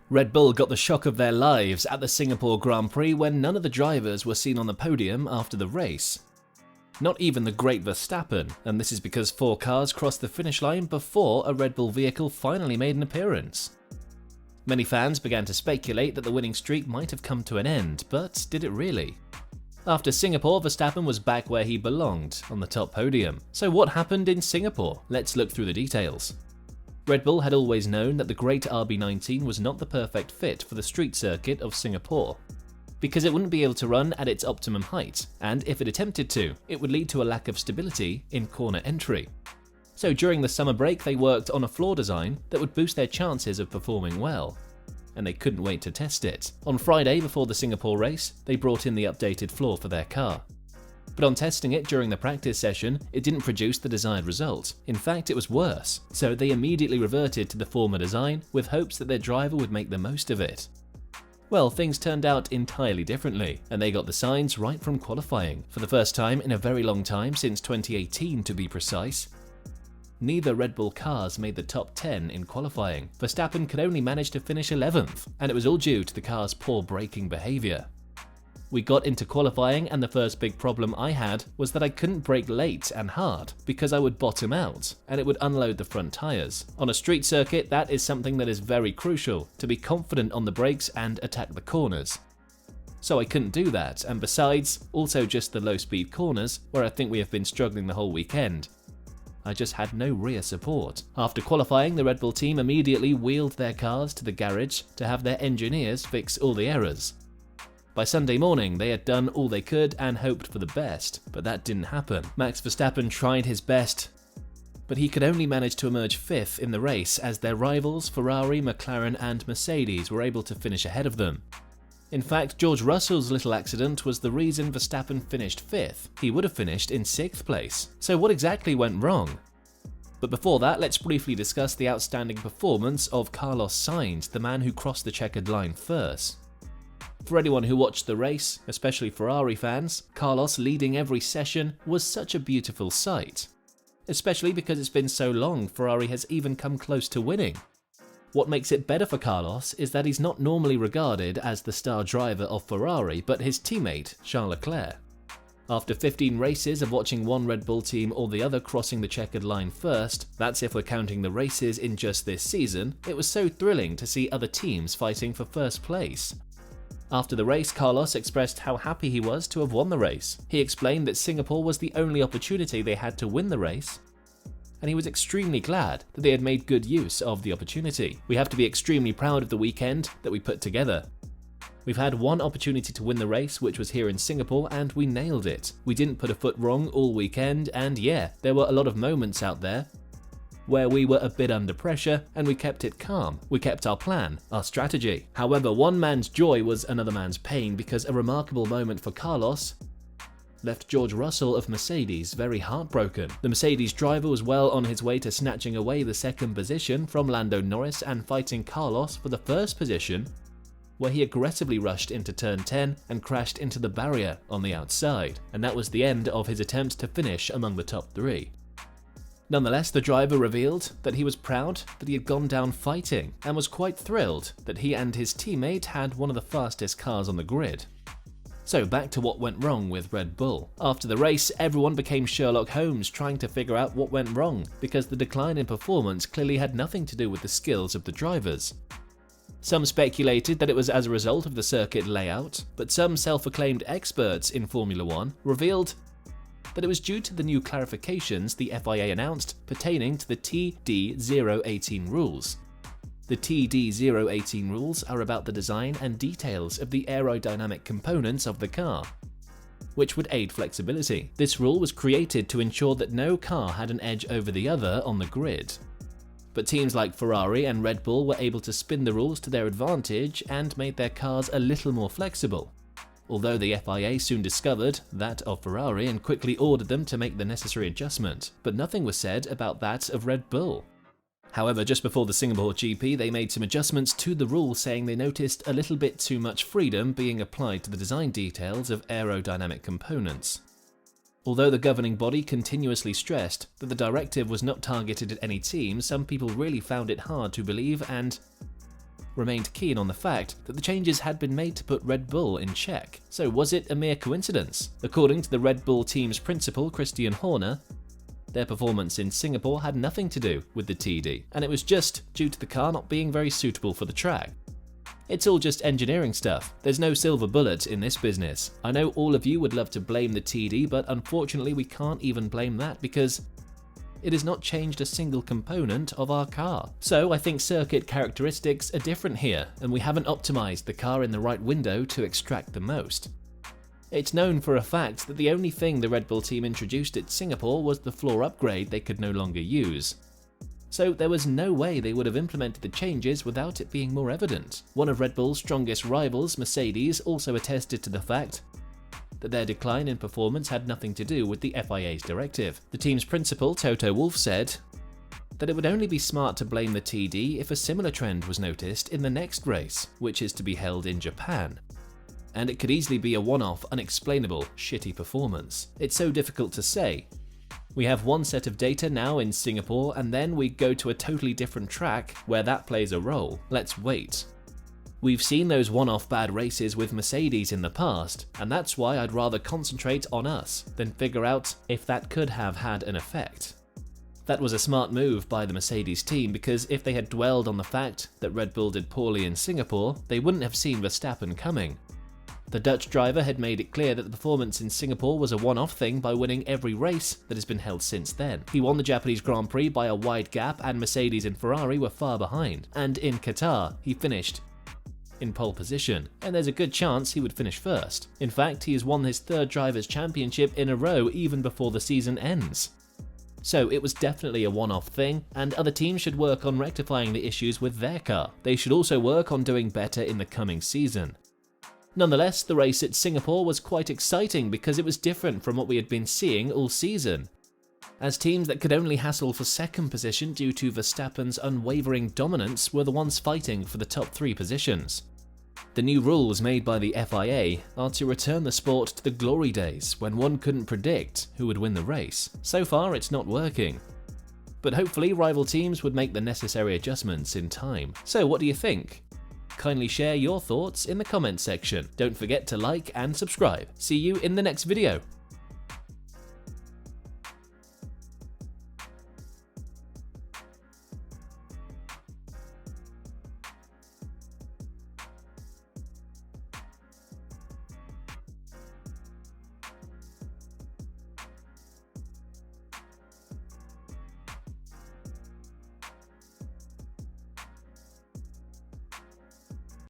Red Bull got the shock of their lives at the Singapore Grand Prix when none of the drivers were seen on the podium after the race. Not even the great Verstappen, and this is because 4 cars crossed the finish line before a Red Bull vehicle finally made an appearance. Many fans began to speculate that the winning streak might have come to an end, but did it really? After Singapore, Verstappen was back where he belonged, on the top podium. So what happened in Singapore? Let's look through the details. Red Bull had always known that the great RB19 was not the perfect fit for the street circuit of Singapore, because it wouldn't be able to run at its optimum height, and if it attempted to, it would lead to a lack of stability in corner entry. So during the summer break, they worked on a floor design that would boost their chances of performing well, and they couldn't wait to test it. On Friday, before the Singapore race, they brought in the updated floor for their car. But on testing it during the practice session, it didn't produce the desired result. In fact, it was worse, so they immediately reverted to the former design with hopes that their driver would make the most of it. Well, things turned out entirely differently, and they got the signs right from qualifying. For the first time in a very long time, since 2018 to be precise, neither Red Bull cars made the top 10 in qualifying. Verstappen could only manage to finish 11th, and it was all due to the car's poor braking behaviour. We got into qualifying, and the first big problem I had was that I couldn't brake late and hard because I would bottom out and it would unload the front tyres. On a street circuit, that is something that is very crucial, to be confident on the brakes and attack the corners. So I couldn't do that, and besides, also just the low speed corners, where I think we have been struggling the whole weekend. I just had no rear support. After qualifying, the Red Bull team immediately wheeled their cars to the garage to have their engineers fix all the errors. By Sunday morning, they had done all they could and hoped for the best, but that didn't happen. Max Verstappen tried his best, but he could only manage to emerge 5th in the race as their rivals Ferrari, McLaren and Mercedes were able to finish ahead of them. In fact, George Russell's little accident was the reason Verstappen finished 5th. He would have finished in 6th place. So what exactly went wrong? But before that, let's briefly discuss the outstanding performance of Carlos Sainz, the man who crossed the checkered line first. For anyone who watched the race, especially Ferrari fans, Carlos leading every session was such a beautiful sight. Especially because it's been so long Ferrari has even come close to winning. What makes it better for Carlos is that he's not normally regarded as the star driver of Ferrari, but his teammate, Charles Leclerc. After 15 races of watching one Red Bull team or the other crossing the checkered line first, that's if we're counting the races in just this season, it was so thrilling to see other teams fighting for first place. After the race, Carlos expressed how happy he was to have won the race. He explained that Singapore was the only opportunity they had to win the race, and he was extremely glad that they had made good use of the opportunity. We have to be extremely proud of the weekend that we put together. We've had one opportunity to win the race, which was here in Singapore, and we nailed it. We didn't put a foot wrong all weekend, and yeah, there were a lot of moments out there where we were a bit under pressure, and we kept it calm. We kept our plan, our strategy. However, one man's joy was another man's pain, because a remarkable moment for Carlos left George Russell of Mercedes very heartbroken. The Mercedes driver was well on his way to snatching away the second position from Lando Norris and fighting Carlos for the first position, where he aggressively rushed into turn 10 and crashed into the barrier on the outside, and that was the end of his attempt to finish among the top 3. Nonetheless, the driver revealed that he was proud that he had gone down fighting and was quite thrilled that he and his teammate had one of the fastest cars on the grid. So back to what went wrong with Red Bull. After the race, everyone became Sherlock Holmes trying to figure out what went wrong, because the decline in performance clearly had nothing to do with the skills of the drivers. Some speculated that it was as a result of the circuit layout, but some self-acclaimed experts in Formula 1 revealed that it was due to the new clarifications the FIA announced pertaining to the TD018 rules. The TD018 rules are about the design and details of the aerodynamic components of the car, which would aid flexibility. This rule was created to ensure that no car had an edge over the other on the grid. But teams like Ferrari and Red Bull were able to spin the rules to their advantage and made their cars a little more flexible. Although the FIA soon discovered that of Ferrari and quickly ordered them to make the necessary adjustment, but nothing was said about that of Red Bull. However, just before the Singapore GP, they made some adjustments to the rule, saying they noticed a little bit too much freedom being applied to the design details of aerodynamic components. Although the governing body continuously stressed that the directive was not targeted at any team, some people really found it hard to believe and remained keen on the fact that the changes had been made to put Red Bull in check. So was it a mere coincidence? According to the Red Bull team's principal, Christian Horner, their performance in Singapore had nothing to do with the TD, and it was just due to the car not being very suitable for the track. It's all just engineering stuff. There's no silver bullet in this business. I know all of you would love to blame the TD, but unfortunately we can't even blame that because it has not changed a single component of our car. So I think circuit characteristics are different here, and we haven't optimized the car in the right window to extract the most. It's known for a fact that the only thing the Red Bull team introduced at Singapore was the floor upgrade they could no longer use. So there was no way they would have implemented the changes without it being more evident. One of Red Bull's strongest rivals, Mercedes, also attested to the fact that their decline in performance had nothing to do with the FIA's directive. The team's principal, Toto Wolff, said that it would only be smart to blame the TD if a similar trend was noticed in the next race, which is to be held in Japan. And it could easily be a one-off, unexplainable, shitty performance. It's so difficult to say. We have one set of data now in Singapore, and then we go to a totally different track where that plays a role. Let's wait. We've seen those one-off bad races with Mercedes in the past, and that's why I'd rather concentrate on us than figure out if that could have had an effect. That was a smart move by the Mercedes team, because if they had dwelled on the fact that Red Bull did poorly in Singapore, they wouldn't have seen Verstappen coming. The Dutch driver had made it clear that the performance in Singapore was a one-off thing by winning every race that has been held since then. He won the Japanese Grand Prix by a wide gap, and Mercedes and Ferrari were far behind. And in Qatar, he finished in pole position, and there's a good chance he would finish first. In fact, he has won his third Drivers' Championship in a row even before the season ends. So it was definitely a one-off thing, and other teams should work on rectifying the issues with their car. They should also work on doing better in the coming season. Nonetheless, the race at Singapore was quite exciting because it was different from what we had been seeing all season, as teams that could only hassle for second position due to Verstappen's unwavering dominance were the ones fighting for the top 3 positions. The new rules made by the FIA are to return the sport to the glory days when one couldn't predict who would win the race. So far, it's not working, but hopefully rival teams would make the necessary adjustments in time. So what do you think? Kindly share your thoughts in the comment section. Don't forget to like and subscribe. See you in the next video.